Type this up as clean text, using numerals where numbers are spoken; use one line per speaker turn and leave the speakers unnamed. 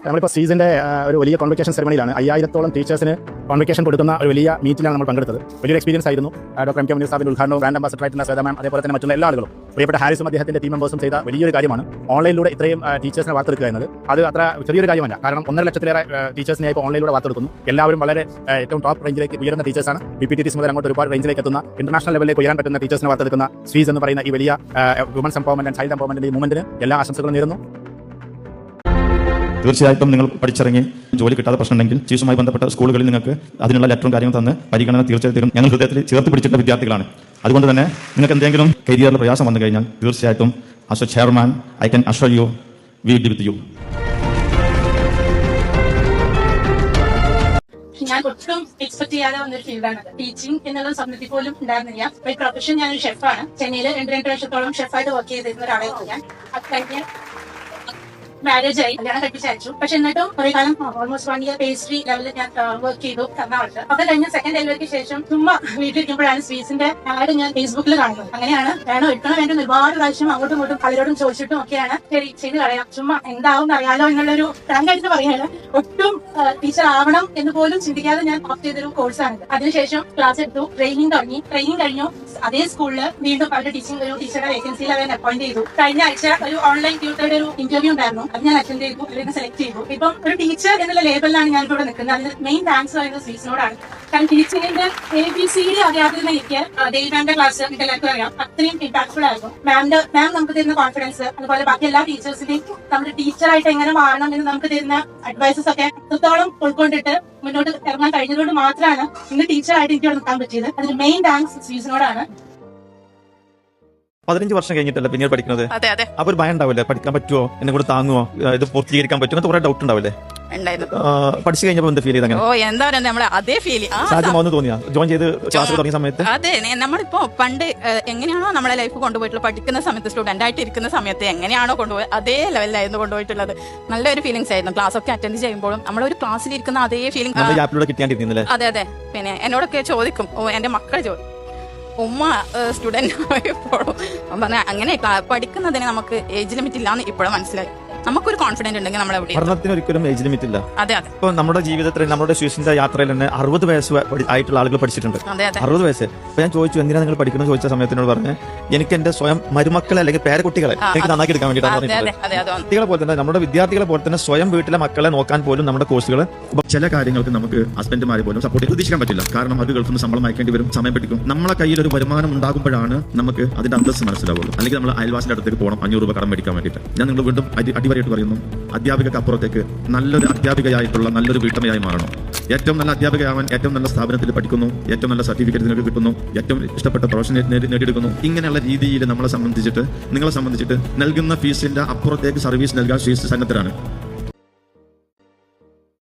നമ്മളിപ്പോൾ സീസിൻ്റെ ഒരു വലിയ കോൺവെക്കേഷൻ സെറമണിയിലാണ്. 5000-ഓളം ടീച്ചേഴ്സിന് കോൺവെക്കേഷൻ കൊടുക്കുന്ന ഒരു വലിയ മീറ്റിലാണ് നമ്മൾ പങ്കെടുത്തത്. വലിയൊരു എക്സ്പീരിയൻസ് ആയിരുന്നു. ഡോക്ടർ എം കെ മുനീർ സാഹിബിൻ്റെ ഉദ്ഘാടനവും ബ്രാൻഡ് അംബാസഡറായിട്ടുള്ള ശ്വേത മാം, അതേപോലെ തന്നെ മറ്റുള്ള എല്ലാ ആളുകളും, പ്രിയപ്പെട്ട ഹാരിസും അദ്ദേഹത്തിൻ്റെ ടീം മെമ്പേഴ്സും ചെയ്ത വലിയൊരു കാര്യമാണ്. ഓൺലൈനിലൂടെ ഇത്രയും ടീച്ചേഴ്സിനെ വാർത്തെടുക്കുക എന്നത് അത് അത്ര ചെറിയൊരു കാര്യമല്ല. കാരണം 1.5 ലക്ഷത്തിലേറെ ടീച്ചേഴ്സിനെ ഇപ്പോൾ ഓൺലൈനിലൂടെ വാർത്തെടുക്കുന്നു. എല്ലാവരും വളരെ ഏറ്റവും ടോപ്പ് റേഞ്ചിലേക്ക് ഉയരുന്ന ടീച്ചേഴ്സാണ്. PPTs മുതൽ അങ്ങോട്ട് ഒരുപാട് റേഞ്ചിലേക്ക് എത്തുന്ന, ഇന്റർനാഷണൽ ലെവലിലേക്ക് ഉയരാൻ പറ്റുന്ന ടീച്ചേഴ്സിനെ വാർത്തെടുക്കുന്ന സ്വീസ് എന്ന് പറയുന്ന ഈ വലിയ വുമൻസ് എംപവർമെന്റ് ആൻഡ് ചൈൽഡ് എംപവർമെന്റിന്റെ ഈ മൂവ്മെന്റിന് എല്ലാ ആശംസകളും നേരുന്നു.
തീർച്ചയായിട്ടും നിങ്ങൾ പഠിച്ചിറങ്ങി ജോലി കിട്ടാതെ പ്രശ്നമുണ്ടെങ്കിൽ ചീസുമായി ബന്ധപ്പെട്ട സ്കൂളുകളിൽ നിങ്ങൾക്ക് അതിനുള്ള ലെറ്ററും കാര്യങ്ങളും തന്ന് പരിഗണന തീർച്ചയായിട്ടും ഞങ്ങൾ ഹൃദയത്തിൽ ചേർത്ത് പിടിച്ചിട്ട വിദ്യാർത്ഥികളാണ്. അതുകൊണ്ട് തന്നെ നിങ്ങൾക്ക് എന്തെങ്കിലും കരിയറിൽ പ്രയാസം വന്നു കഴിഞ്ഞാൽ തീർച്ചയായിട്ടും as a chairman I can assure you we will be with you.
ഞാൻ ഒട്ടും എക്സ്പെക്ട് ചെയ്യാതെ വന്നൊരു ഫീൽഡാണ് ടീച്ചിങ് എന്നുള്ള സ്വപ്നത്തിൽ പോലും ഉണ്ടായിരുന്നില്ല. ബൈ പ്രൊഫഷൻ ഞാനൊരു ഷെഫാണ്. ചെന്നൈയിൽ 2 വർഷത്തോളം ഷെഫായിട്ട് വർക്ക് ചെയ്തിരുന്ന ഒരാളായിരുന്നു ഞാൻ. അത് കഴിഞ്ഞ് മാരേജ് ആയി, കല്യാണം കഴിപ്പിച്ച് അയച്ചു. പക്ഷെ എന്നിട്ടും കുറെ കാലം ഓൾമോസ്റ്റ് 1 ഇയർ പേസ്ട്രി ലെവലിൽ ഞാൻ വർക്ക് ചെയ്തു എറണാകുളത്ത്. അത് കഴിഞ്ഞ സെക്കൻഡ് ഡെലിവറിക്ക് ശേഷം ചുമ്മാ വീട്ടിലിരിക്കുമ്പോഴാണ് സ്വീസിന്റെ ആഡ് ഞാൻ ഫേസ്ബുക്കിൽ കാണുന്നത്. അങ്ങനെയാണ് എടുക്കണം വേണ്ടി ഒരുപാട് പ്രാവശ്യം അങ്ങോട്ടും ഇങ്ങോട്ടും പലരോടും ചോദിച്ചിട്ടും ഒക്കെയാണ് ശരി ചെയ്ത് കളയാം, ചുമ്മാ എന്താവും അറിയാലോ എന്നുള്ളൊരു ഫ്രാങ്കായിട്ട് പറയാണ്. ഒട്ടും ടീച്ചർ ആവണം എന്ന് പോലും ചിന്തിക്കാതെ ഞാൻ ഓപ്റ്റ് ചെയ്തൊരു കോഴ്സാണിത്. അതിനുശേഷം ക്ലാസ് എടുത്തു, ട്രെയിനിങ് തുടങ്ങി. ട്രെയിനിങ് കഴിഞ്ഞു അതേ സ്കൂളിൽ വീണ്ടും അവരുടെ ഒരു ടീച്ചറുടെ വേക്കൻസിയിൽ അവരെ അപ്പോയിന്റ് ചെയ്തു. കഴിഞ്ഞ ആഴ്ച ഒരു ഓൺലൈൻ ട്യൂട്ടറുടെ ഒരു ഇന്റർവ്യൂ ഉണ്ടായിരുന്നു. അത് ഞാൻ അറ്റൻഡ് ചെയ്തു, അതിനെ സെലക്ട് ചെയ്തു. ഇപ്പം ഒരു ടീച്ചർ എന്നുള്ള ലേബലിലാണ് ഞാൻ ഇവിടെ നിൽക്കുന്നത്. അതിന് മെയിൻ താങ്ക്സ് പറയുന്നത് സ്വീസിനോടാണ്. കാരണം ടീച്ചിങ്ങിന്റെ ABCD അറിയാതിരുന്ന എനിക്ക് ദേവി മാമിന്റെ ക്ലാസ് എല്ലാവർക്കും അറിയാം, അത്രയും ഇമ്പാക്ട്ഫുൾ ആയിരുന്നു. മാം നമുക്ക് തരുന്ന കോൺഫിഡൻസ്, അതുപോലെ ബാക്കി എല്ലാ ടീച്ചേഴ്സിന്റെയും നമ്മുടെ ടീച്ചറായിട്ട് എങ്ങനെ മാറണം എന്ന് നമുക്ക് തരുന്ന അഡ്വൈസസ് ഒക്കെ അത്രത്തോളം ഉൾക്കൊണ്ടിട്ട് മുന്നോട്ട് ഇറങ്ങാൻ കഴിഞ്ഞതുകൊണ്ട് മാത്രമാണ് ഇന്ന് ടീച്ചറായിട്ട് എനിക്ക് നിൽക്കാൻ പറ്റിയത്. അതിന് മെയിൻ താങ്ക്സ് സ്വീസിനോടാണ്.
15 വർഷം കഴിഞ്ഞിട്ടല്ല പിന്നീട് പഠിക്കുന്നത്. അപ്പൊ ഒരു ഭയം ഉണ്ടാവില്ലേ, പഠിക്കാൻ പറ്റുമോ, എന്നെ കൂടെ താങ്ങുമോ, ഇത് പൂർത്തീകരിക്കാൻ പറ്റുമോ, അങ്ങനത്തെ കുറെ ഡൗട്ട് ഉണ്ടാവില്ലേ? പഠിച്ചു കഴിഞ്ഞപ്പോ എന്ത് ഫീൽ ചെയ്ത്?
എന്താ പറയാ, നമ്മളെ അതേ ഫീൽ
സാധ്യമാണെന്ന് തോന്നിയാ ജോയിൻ ചെയ്ത് ക്ലാസ് തുടങ്ങിയ സമയത്ത്?
അതെ, നമ്മളിപ്പോ പണ്ട് എങ്ങനെയാണോ നമ്മളെ ലൈഫ് കൊണ്ടുപോയിട്ടുള്ളത്, പഠിക്കുന്ന സമയത്ത് സ്റ്റുഡന്റ് ആയിട്ട് ഇരിക്കുന്ന സമയത്ത് എങ്ങനെയാണോ കൊണ്ടുപോയി അതേ ലെവലിലായിരുന്നു കൊണ്ടുപോയിട്ടുള്ളത്. നല്ലൊരു ഫീലിംഗ്സ് ആയിരുന്നു. ക്ലാസ് ഒക്കെ അറ്റൻഡ് ചെയ്യുമ്പോഴും നമ്മളൊരു ക്ലാസ്സിൽ ഇരിക്കുന്ന അതേ ഫീലിംഗ്
കിട്ടിയാണ്ടിരുന്നില്ലേ?
അതെ. പിന്നെ എന്നോടൊക്കെ ചോദിക്കും, എന്റെ മക്കളെ ചോദിക്കും, ഉമ്മ സ്റ്റുഡന്റ് ആയപ്പോഴും പറഞ്ഞ അങ്ങനെ പഠിക്കുന്നതിന് നമുക്ക് ഏജ് ലിമിറ്റ് ഇല്ലാന്ന് ഇപ്പോഴും മനസ്സിലായി. നമുക്കൊരു കോൺഫിഡന്റ് ഉണ്ടെങ്കിൽ നമ്മളെ
പഠനത്തിന് ഒരിക്കലും ഏജ് ലിമിറ്റ് ഇല്ല.
അതെ.
ഇപ്പൊ നമ്മുടെ ജീവിതത്തിൽ നമ്മുടെ സ്വീസിന്റെ യാത്രയിൽ തന്നെ 60 വയസ്സ് ആയിട്ടുള്ള ആളുകൾ പഠിച്ചിട്ടുണ്ട്. 60 വയസ്സ്. അപ്പൊ ഞാൻ ചോദിച്ചു, എന്തിനാ നിങ്ങൾ പഠിക്കണം ചോദിച്ച സമയത്തിനോട് പറഞ്ഞ്, എനിക്ക് എന്റെ സ്വയം മരുമക്കളെ അല്ലെങ്കിൽ പേരക്കുട്ടികളെ എനിക്ക് നന്നാക്കി എടുക്കാൻ വേണ്ടിയിട്ടാണ്. കുട്ടികളെ പോലെ തന്നെ നമ്മുടെ വിദ്യാർത്ഥികളെ പോലെ തന്നെ സ്വയം വീട്ടിലെ മക്കളെ നോക്കാൻ പോലും നമ്മുടെ കോഴ്സുകൾ ചില കാര്യങ്ങൾക്ക് നമുക്ക് ഹസ്ബൻഡുമാരെ പോലും സപ്പോർട്ട് പ്രതീക്ഷിക്കാൻ പറ്റില്ല. കാരണം അവർ ഗൾഫിൽ നിന്ന് ശമ്പളം അയക്കേണ്ടി വരും, സമയം പിടിക്കും. നമ്മളെ കയ്യിൽ ഒരു വരുമാനം ഉണ്ടാകുമ്പോഴാണ് നമുക്ക് അതിന്റെ അന്തസ്സ് മനസ്സിലാവുള്ളൂ. അല്ലെങ്കിൽ നമ്മൾ അയൽവാസിന്റെ അടുത്തേക്ക് പോകണം 500 രൂപ കടം മേടിക്കാൻ വേണ്ടിയിട്ട്. ഞാൻ നിങ്ങൾ വീണ്ടും അടിവരയിട്ട് പറയുന്നു, അധ്യാപികക്ക് അപ്പുറത്തേക്ക് നല്ലൊരു അധ്യാപികയായിട്ടുള്ള നല്ലൊരു വീട്ടമ്മയായി മാറണം. ഏറ്റവും നല്ല അധ്യാപികയാവാൻ ഏറ്റവും നല്ല സ്ഥാപനത്തിൽ പഠിക്കുന്നു, ഏറ്റവും നല്ല സർട്ടിഫിക്കറ്റ് നിങ്ങൾക്ക് കിട്ടുന്നു, ഏറ്റവും ഇഷ്ടപ്പെട്ട പ്രൊഫഷൻ നേടിയെടുക്കുന്നു. ഇങ്ങനെയുള്ള രീതിയിൽ നിങ്ങളെ സംബന്ധിച്ചിട്ട് നൽകുന്ന ഫീസിന്റെ അപ്പുറത്തേക്ക് സർവീസ് നൽകാൻ സ്വീസ് സന്നദ്ധരാണ്.